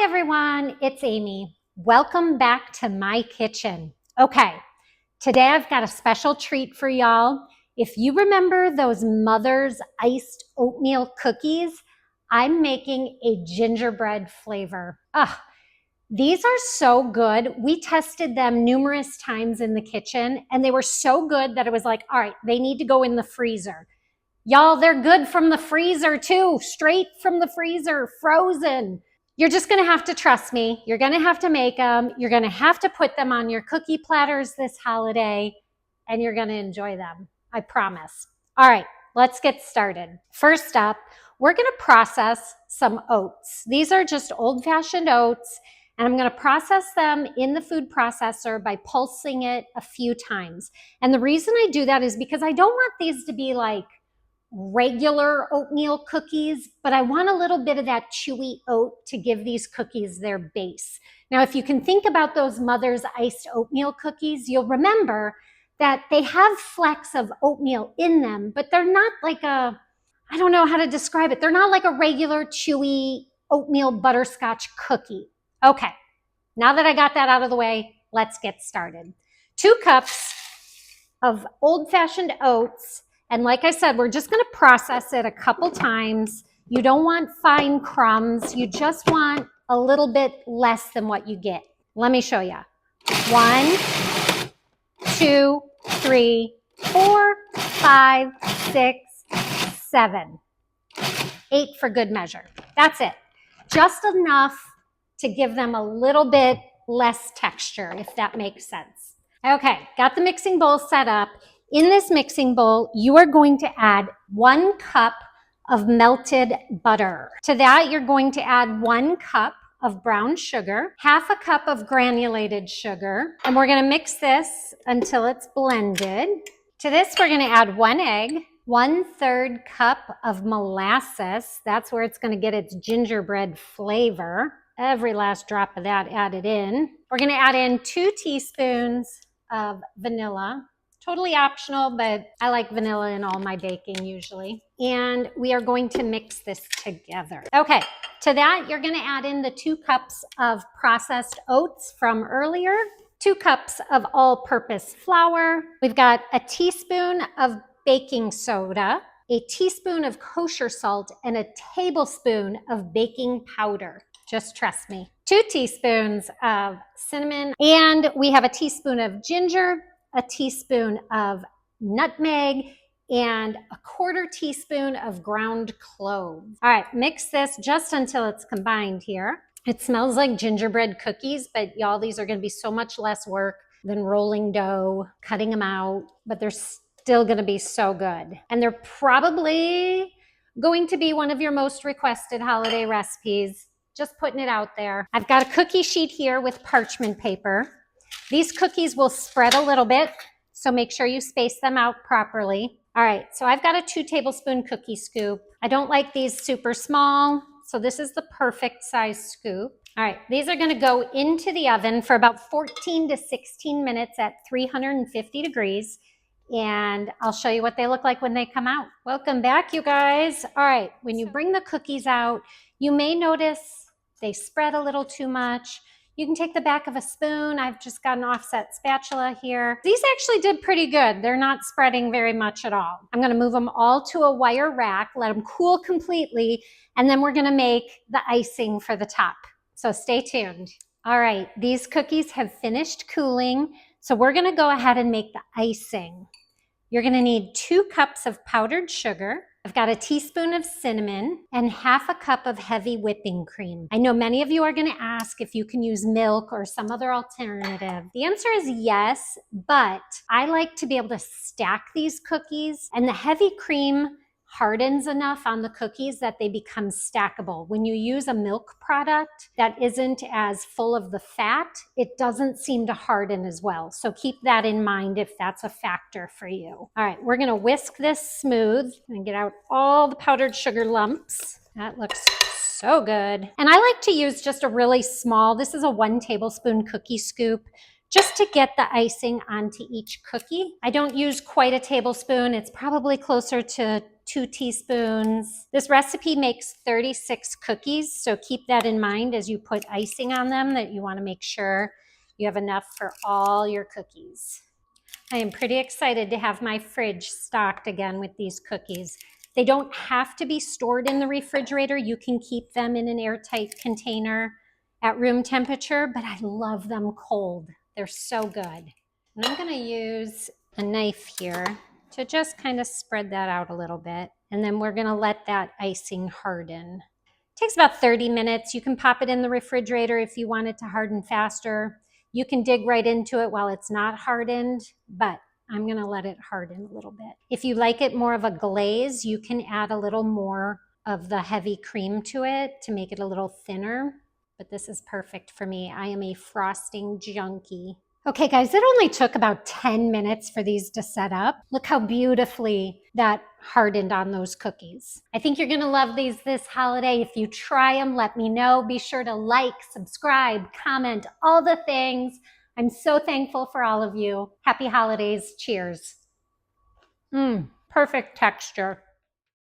everyone, it's Amy. Welcome back to my kitchen. Okay, today I've got a special treat for y'all. If you remember those Mother's iced oatmeal cookies, I'm making a gingerbread flavor. These are so good. We tested them numerous times in the kitchen and they were so good that it was like, all right, they need to go in the freezer. Y'all, they're good from the freezer too, straight from the freezer, frozen. You're just gonna have to trust me. You're gonna have to make them. You're gonna have to put them on your cookie platters this holiday and you're gonna enjoy them. I promise. All right, let's get started. First up, we're gonna process some oats. These are just old-fashioned oats and I'm gonna process them in the food processor by pulsing it a few times. And the reason I do that is because I don't want these to be like regular oatmeal cookies, but I want a little bit of that chewy oat to give these cookies their base. Now, if you can think about those Mother's iced oatmeal cookies, you'll remember that they have flecks of oatmeal in them, but they're not like I don't know how to describe it. They're not like a regular chewy oatmeal butterscotch cookie. Okay, now that I got that out of the way, let's get started. 2 cups of old-fashioned oats. And like I said, we're just going to process it a couple times. You don't want fine crumbs. You just want a little bit less than what you get. Let me show you. 1, 2, 3, 4, 5, 6, 7, 8 for good measure. That's it. Just enough to give them a little bit less texture, if that makes sense. Okay, got the mixing bowl set up. In this mixing bowl, you are going to add 1 cup of melted butter. To that, you're going to add 1 cup of brown sugar, half a cup of granulated sugar, and we're going to mix this until it's blended. To this, we're going to add 1 egg, 1/3 cup of molasses. That's where it's going to get its gingerbread flavor. Every last drop of that added in. We're going to add in 2 teaspoons of vanilla. Totally optional, but I like vanilla in all my baking usually. And we are going to mix this together. Okay, to that, you're gonna add in the 2 cups of processed oats from earlier, 2 cups of all-purpose flour. We've got a teaspoon of baking soda, a teaspoon of kosher salt, and a tablespoon of baking powder. Just trust me. 2 teaspoons of cinnamon, and we have a teaspoon of ginger, a teaspoon of nutmeg, and a 1/4 teaspoon of ground cloves. All right, mix this just until it's combined here. It smells like gingerbread cookies, but y'all, these are gonna be so much less work than rolling dough, cutting them out, but they're still gonna be so good. And they're probably going to be one of your most requested holiday recipes. Just putting it out there. I've got a cookie sheet here with parchment paper. These cookies will spread a little bit, so make sure you space them out properly. All right, so I've got a 2 tablespoon cookie scoop. I don't like these super small, so this is the perfect size scoop. All right, these are gonna go into the oven for about 14 to 16 minutes at 350 degrees, and I'll show you what they look like when they come out. Welcome back, you guys. All right, when you bring the cookies out, you may notice they spread a little too much. You can take the back of a spoon. I've just got an offset spatula here. These actually did pretty good. They're not spreading very much at all. I'm gonna move them all to a wire rack, let them cool completely, and then we're gonna make the icing for the top. So stay tuned. All right, these cookies have finished cooling, so we're gonna go ahead and make the icing. You're gonna need 2 cups of powdered sugar. I've got a teaspoon of cinnamon and half a cup of heavy whipping cream. I know many of you are going to ask if you can use milk or some other alternative. The answer is yes, but I like to be able to stack these cookies, and the heavy cream hardens enough on the cookies that they become stackable. When you use a milk product that isn't as full of the fat, it doesn't seem to harden as well. So keep that in mind if that's a factor for you. All right, we're gonna whisk this smooth and get out all the powdered sugar lumps. That looks so good. And I like to use just a really small, this is a 1 tablespoon cookie scoop, just to get the icing onto each cookie. I don't use quite a tablespoon. It's probably closer to 2 teaspoons. This recipe makes 36 cookies, so keep that in mind as you put icing on them, that you want to make sure you have enough for all your cookies. I am pretty excited to have my fridge stocked again with these cookies. They don't have to be stored in the refrigerator. You can keep them in an airtight container at room temperature, but I love them cold. They're so good. And I'm going to use a knife here to just kind of spread that out a little bit. And then we're going to let that icing harden. It takes about 30 minutes. You can pop it in the refrigerator if you want it to harden faster. You can dig right into it while it's not hardened, but I'm going to let it harden a little bit. If you like it more of a glaze, you can add a little more of the heavy cream to it to make it a little thinner. But this is perfect for me. I am a frosting junkie. Okay, guys, it only took about 10 minutes for these to set up. Look how beautifully that hardened on those cookies. I think you're gonna love these this holiday. If you try them, let me know. Be sure to like, subscribe, comment, all the things. I'm so thankful for all of you. Happy holidays. Cheers. Perfect texture.